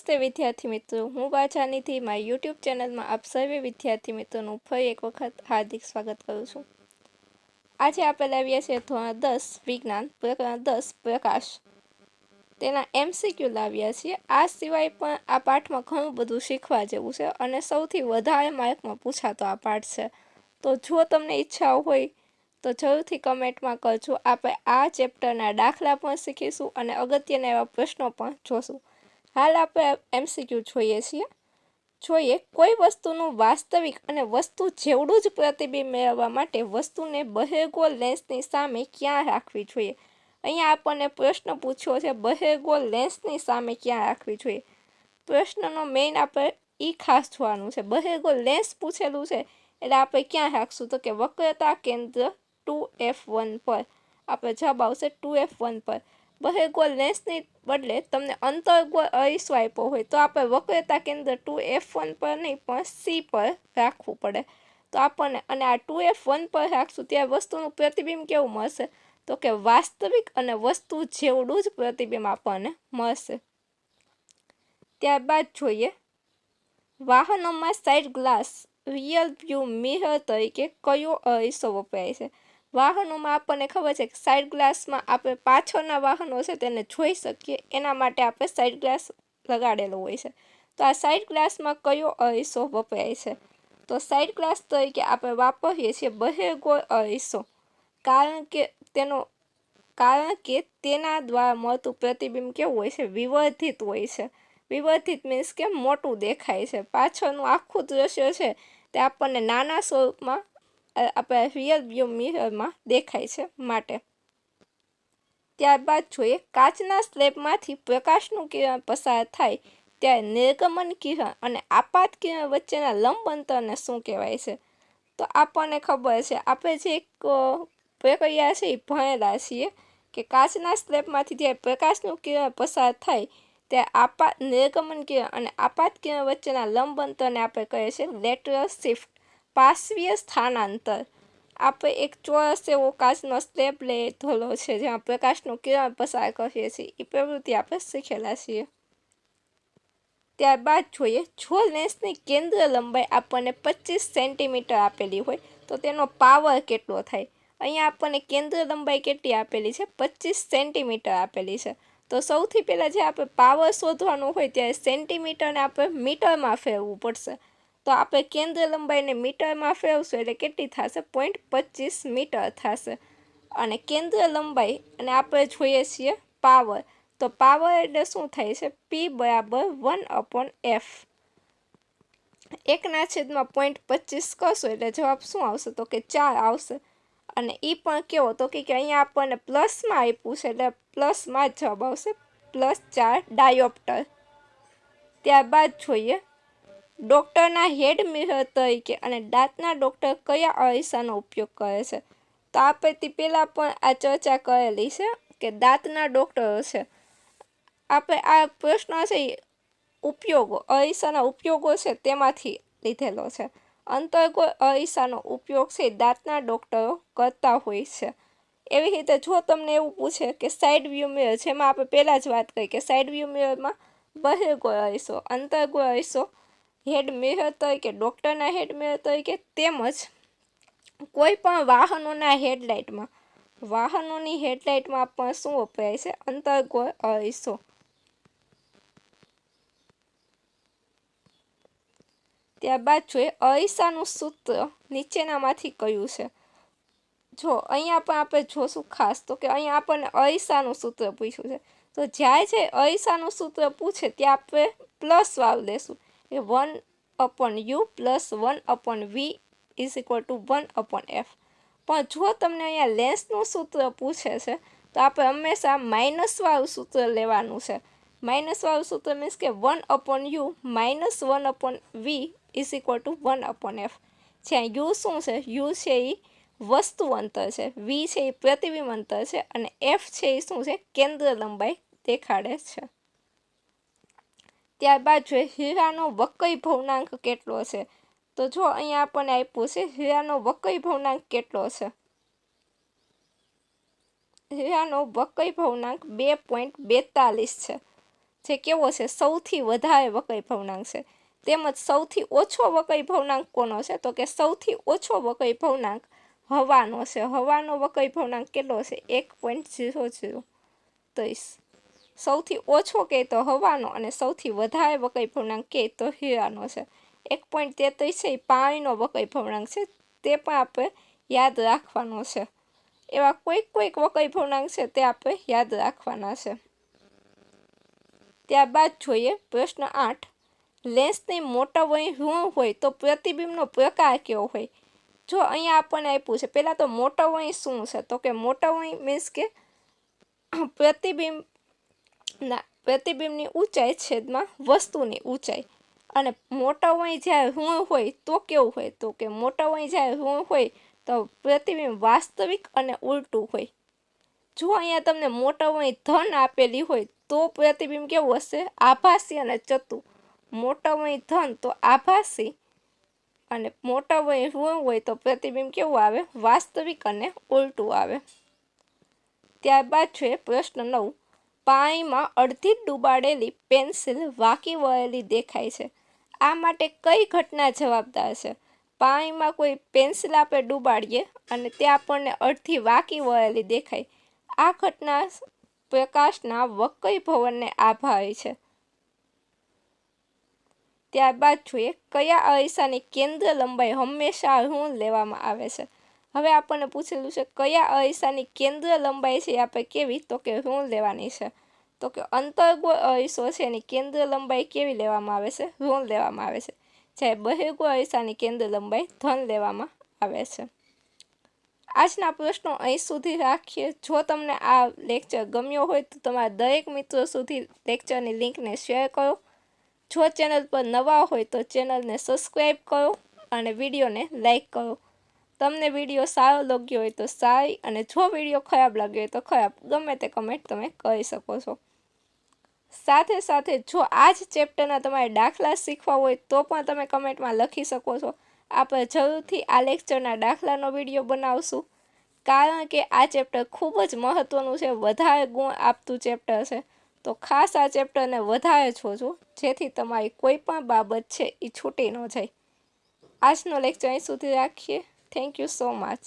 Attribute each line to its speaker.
Speaker 1: નમસ્તે વિદ્યાર્થી મિત્રો, હું વાચાનીથી મારી યુટ્યુબ ચેનલમાં આપ સર્વે વિદ્યાર્થી મિત્રોનું ફરી એક વખત હાર્દિક સ્વાગત કરું છું। આજે આપણે લાવ્યા છીએ ધોરણ 10 વિજ્ઞાન પ્રકરણ 10 પ્રકાશ, તેના MCQ લાવ્યા છીએ। આ સિવાય પણ આ પાઠમાં ઘણું બધું શીખવા જેવું છે અને સૌથી વધારે માર્કમાં પૂછાતો આ પાઠ છે। તો જો તમને ઈચ્છા હોય તો જરૂરથી કમેન્ટમાં કરજો। આપણે આ ચેપ્ટરના દાખલા પણ શીખીશું અને અગત્યના એવા પ્રશ્નો પણ જોશું। हाल આપણે MCQ જોઈએ છીએ। કોઈ વસ્તુનું વાસ્તવિક અને વસ્તુ જેવડું જ પ્રતિબિંબ મેળવવા માટે વસ્તુને બહિર્ગોળ લેન્સની સામે ક્યાં રાખવી જોઈએ। અહીંયા આપણને પ્રશ્ન પૂછ્યો છે, બહિર્ગોળ લેન્સની સામે ક્યાં રાખવી જોઈએ। પ્રશ્નનો મેઇન આપણે ખાસ જોવાનું છે। બહિર્ગોળ લેન્સ પૂછેલું છે એટલે આપણે ક્યાં રાખશું તો કે વક્રતા કેન્દ્ર 2F1 પર। આપણે જવાબ આવશે 2F1 પર। બહિર્ગોળ લેન્સની બદલે તમને અંતર્ગોળ અરીસો આપ્યો હોય તો આપણે વક્રતા કેન્દ્ર 2F1 પર નહીં પણ C પર રાખવું પડે। તો આપણને અને આ 2F1 પર રાખશું ત્યારે વસ્તુનું પ્રતિબિંબ કેવું મળશે તો કે વાસ્તવિક અને વસ્તુ જેવડું જ પ્રતિબિંબ આપણને મળશે। ત્યારબાદ જોઈએ વાહનોમાં side glass rear view mirror તરીકે કયો અરીસો વપરાય છે। વાહનોમાં આપણને ખબર છે કે સાઇડ ગ્લાસમાં આપણે પાછળના વાહનો છે તેને જોઈ શકીએ, એના માટે આપણે સાઇડ ગ્લાસ લગાડેલો હોય છે। તો આ સાઇડ ગ્લાસમાં કયો અરીસો વપરાય છે તો સાઇડ ગ્લાસ તરીકે આપણે વાપરીએ છીએ બહિર્ગોળ અરીસો, કારણ કે તેના દ્વારા મળતું પ્રતિબિંબ કેવું હોય છે, વિવર્ધિત હોય છે। વિવર્ધિત મીન્સ કે મોટું દેખાય છે। પાછળનું આખું દ્રશ્ય છે તે આપણને નાના સ્વરૂપમાં આપણે રિયર વ્યૂ મિરરમાં દેખાય છે માટે। ત્યારબાદ જોઈએ કાચના સ્લેબમાંથી પ્રકાશનું કિરણ પસાર થાય ત્યારે નિર્ગમન કિરણ અને આપાત કિરણ વચ્ચેના લંબ અંતરને શું કહેવાય છે। તો આપણને ખબર છે, આપણે જે એક પ્રક્રિયા છે એ ભણેલા છીએ કે કાચના સ્લેબમાંથી જ્યારે પ્રકાશનું કિરણ પસાર થાય ત્યારે નિર્ગમન કિરણ અને આપાત કિરણ વચ્ચેના લંબ અંતરને આપણે કહીએ છીએ લેટરલ શિફ્ટ, પાર્શ્વીય સ્થાનાંતર। આપણે એક ચોરસ એવો કાચનો સ્લેબ લીધેલો છે જેમાં પ્રકાશનું કિરણ પસાર કરીએ છીએ, એ પ્રવૃત્તિ આપણે શીખેલા છીએ। ત્યારબાદ જોઈએ જો લેન્સની કેન્દ્ર લંબાઈ આપણને 25 સેન્ટીમીટર આપેલી હોય તો તેનો પાવર કેટલો થાય। અહીંયા આપણને કેન્દ્ર લંબાઈ કેટલી આપેલી છે, 25 સેન્ટીમીટર આપેલી છે। તો સૌથી પહેલાં જે આપણે પાવર શોધવાનું હોય ત્યારે સેન્ટીમીટરને આપણે મીટરમાં ફેરવવું પડશે। તો આપણે કેન્દ્ર લંબાઈને મીટરમાં ફેરવશું એટલે કેટલી થશે, 0.25 મીટર થશે। અને કેન્દ્ર લંબાઈ અને આપણે જોઈએ છીએ પાવર, તો પાવર એટલે શું થાય છે, P બરાબર 1/f। 1/0.25 કરશો એટલે જવાબ શું આવશે તો કે 4 આવશે। અને એ પણ કેવો તો કે અહીંયા આપણને પ્લસમાં આપ્યું છે એટલે પ્લસમાં જ જવાબ આવશે, +4 ડાયોપ્ટર। ત્યારબાદ જોઈએ ડૉક્ટરના હેડ મિરર તરીકે અને દાંતના ડૉક્ટર કયા અરીસાનો ઉપયોગ કરે છે। તો આપણે પહેલાં પણ આ ચર્ચા કરેલી છે કે દાંતના ડૉક્ટરો છે, આપણે આ પ્રશ્ન છે ઉપયોગો અરીસાના ઉપયોગો છે તેમાંથી લીધેલો છે। અંતર્ગોળ અરીસાનો ઉપયોગ છે દાંતના ડૉક્ટરો કરતા હોય છે। એવી રીતે જો તમને એવું પૂછે કે સાઇડ વ્યૂ મિરર, જેમાં આપણે પહેલાં જ વાત કરી કે સાઇડ વ્યૂ મિરરમાં બહિર્ગોળ અરીસો, અંતર્ગોળ અરીસો, હેડ મિરર તરીકે, ડૉક્ટરના હેડ મિરર તરીકે, તેમજ કોઈ પણ વાહનોની હેડલાઇટમાં પણ શું વપરાય છે, અંતર્ગોળ અરીસો। ત્યારબાદ જોઈએ અરીસાનું સૂત્ર નીચેનામાંથી કયું છે। જો અહીંયા પણ આપણે જોશું ખાસ તો કે અહીંયા આપણને અરીસાનું સૂત્ર પૂછ્યું છે, તો જ્યારે અરીસાનું સૂત્ર પૂછે ત્યાં આપણે પ્લસ વાળું લેશું કે 1/u + 1/v = 1/f। પણ જો તમને અહીંયા લેન્સનું સૂત્ર પૂછે છે તો આપણે હંમેશા માઇનસવાળું સૂત્ર લેવાનું છે। માઇનસવાળું સૂત્ર મીન્સ કે 1/u - 1/v = 1/f। જ્યાં u શું છે, u છે એ વસ્તુ અંતર છે, v છે એ પ્રતિબિંબ અંતર છે અને f છે એ શું છે, કેન્દ્ર લંબાઈ દેખાડે છે। ત્યારબાદ જોઈએ હીરાનો વક્રી ભવનાંક કેટલો છે। તો જો અહીંયા આપણને આપ્યું છે હીરાનો વક્રી ભવનાંક કેટલો છે, હીરાનો વક્રી ભવનાંક 2.42 છે। જે કેવો છે, સૌથી વધારે વકઈ ભવનાંક છે, તેમજ સૌથી ઓછો વકઈ ભવનાંક કોનો છે, તો કે સૌથી ઓછો વકઈ ભવનાંક હવાનો છે. હવાનો વકઈ ભવનાંક કેટલો છે? 1.0030. સૌથી ઓછો કે તો હવાનો અને સૌથી વધારે વકઈ ભવનાંક કે તો હીરાનો છે. 1.33 છે એ પાણીનો વકઈ ભવનાંક છે, તે પણ આપણે યાદ રાખવાનો છે. એવા કોઈક વકઈ ભવનાંક છે તે આપણે યાદ રાખવાના છે. ત્યારબાદ જોઈએ પ્રશ્ન 8. લેન્સની મોટાવણી ઋણ હોય તો પ્રતિબિંબનો પ્રકાર કેવો હોય? જો અહીંયા આપણને આપ્યું છે, પહેલાં તો મોટાવણી શું છે, તો કે મોટાવણી મીન્સ કે પ્રતિબિંબની ઊંચાઈ છેદમાં વસ્તુની ઊંચાઈ. અને મોટાવણી જ્યારે ઋણ હોય તો કેવું હોય? તો કે મોટાવણી જ્યારે ઋણ હોય તો પ્રતિબિંબ વાસ્તવિક અને ઉલટું હોય. જો અહીંયા તમને મોટાવણી ધન આપેલી હોય તો પ્રતિબિંબ કેવું હશે? આભાસી અને ચતુર. મોટાવણી ધન તો આભાસી અને મોટાવણી ઋણ હોય તો પ્રતિબિંબ કેવું આવે? વાસ્તવિક અને ઉલટું આવે. ત્યારબાદ છે પ્રશ્ન 9. પાણીમાં અડધી ડૂબાડેલી પેન્સિલ વાંકી વળેલી દેખાય છે. આ માટે કઈ ઘટના જવાબદાર છે? પાણીમાં કોઈ પેન્સિલ આપણે ડૂબાડીએ અને તે આપણને અડધી વાંકી વળેલી દેખાય. આ ઘટના પ્રકાશના વકઈ ભવનને આભારી છે. ત્યારબાદ જોઈએ કયા અરીસાની કેન્દ્ર લંબાઈ હંમેશા ઋણ લેવામાં આવે છે. હવે આપણને પૂછેલું છે કયા અરીસાની કેન્દ્ર લંબાઈ છે આપણે કેવી? તો કે ઋણ લેવાની છે. તો કે અંતર્ગોળ અરીસો છે એની કેન્દ્ર લંબાઈ કેવી લેવામાં આવે છે? ઋણ લેવામાં આવે છે. જ્યારે બહિર્ગોળ અરીસાની કેન્દ્ર લંબાઈ ધન લેવામાં આવે છે. આજના પ્રશ્નો અહીં સુધી રાખીએ. જો તમને આ લેક્ચર ગમ્યો હોય તો તમારા દરેક મિત્રો સુધી લેક્ચરની લિંકને શેર કરો. જો ચેનલ પર નવા હોય તો ચેનલને સબસ્ક્રાઈબ કરો અને વિડીયોને લાઈક કરો. તમને વિડીયો સારો લાગ્યો હોય તો સારી, અને જો વિડીયો ખરાબ લાગ્યો હોય તો ખરાબ, ગમે તે કમેન્ટ તમે કરી શકો છો. સાથે સાથે જો આ જ ચેપ્ટરના તમારે દાખલા શીખવા હોય તો પણ તમે કમેન્ટમાં લખી શકો છો. આપણે જરૂરથી આ લેક્ચરના દાખલાનો વિડીયો બનાવશું, કારણ કે આ ચેપ્ટર ખૂબ જ મહત્ત્વનું છે, વધારે ગુણ આપતું ચેપ્ટર છે. તો ખાસ આ ચેપ્ટરને વધારે જોજો, જેથી તમારી કોઈ પણ બાબત છે એ છૂટી ન જાય. આજનો લેક્ચર અહીં સુધી રાખીએ. Thank you so much.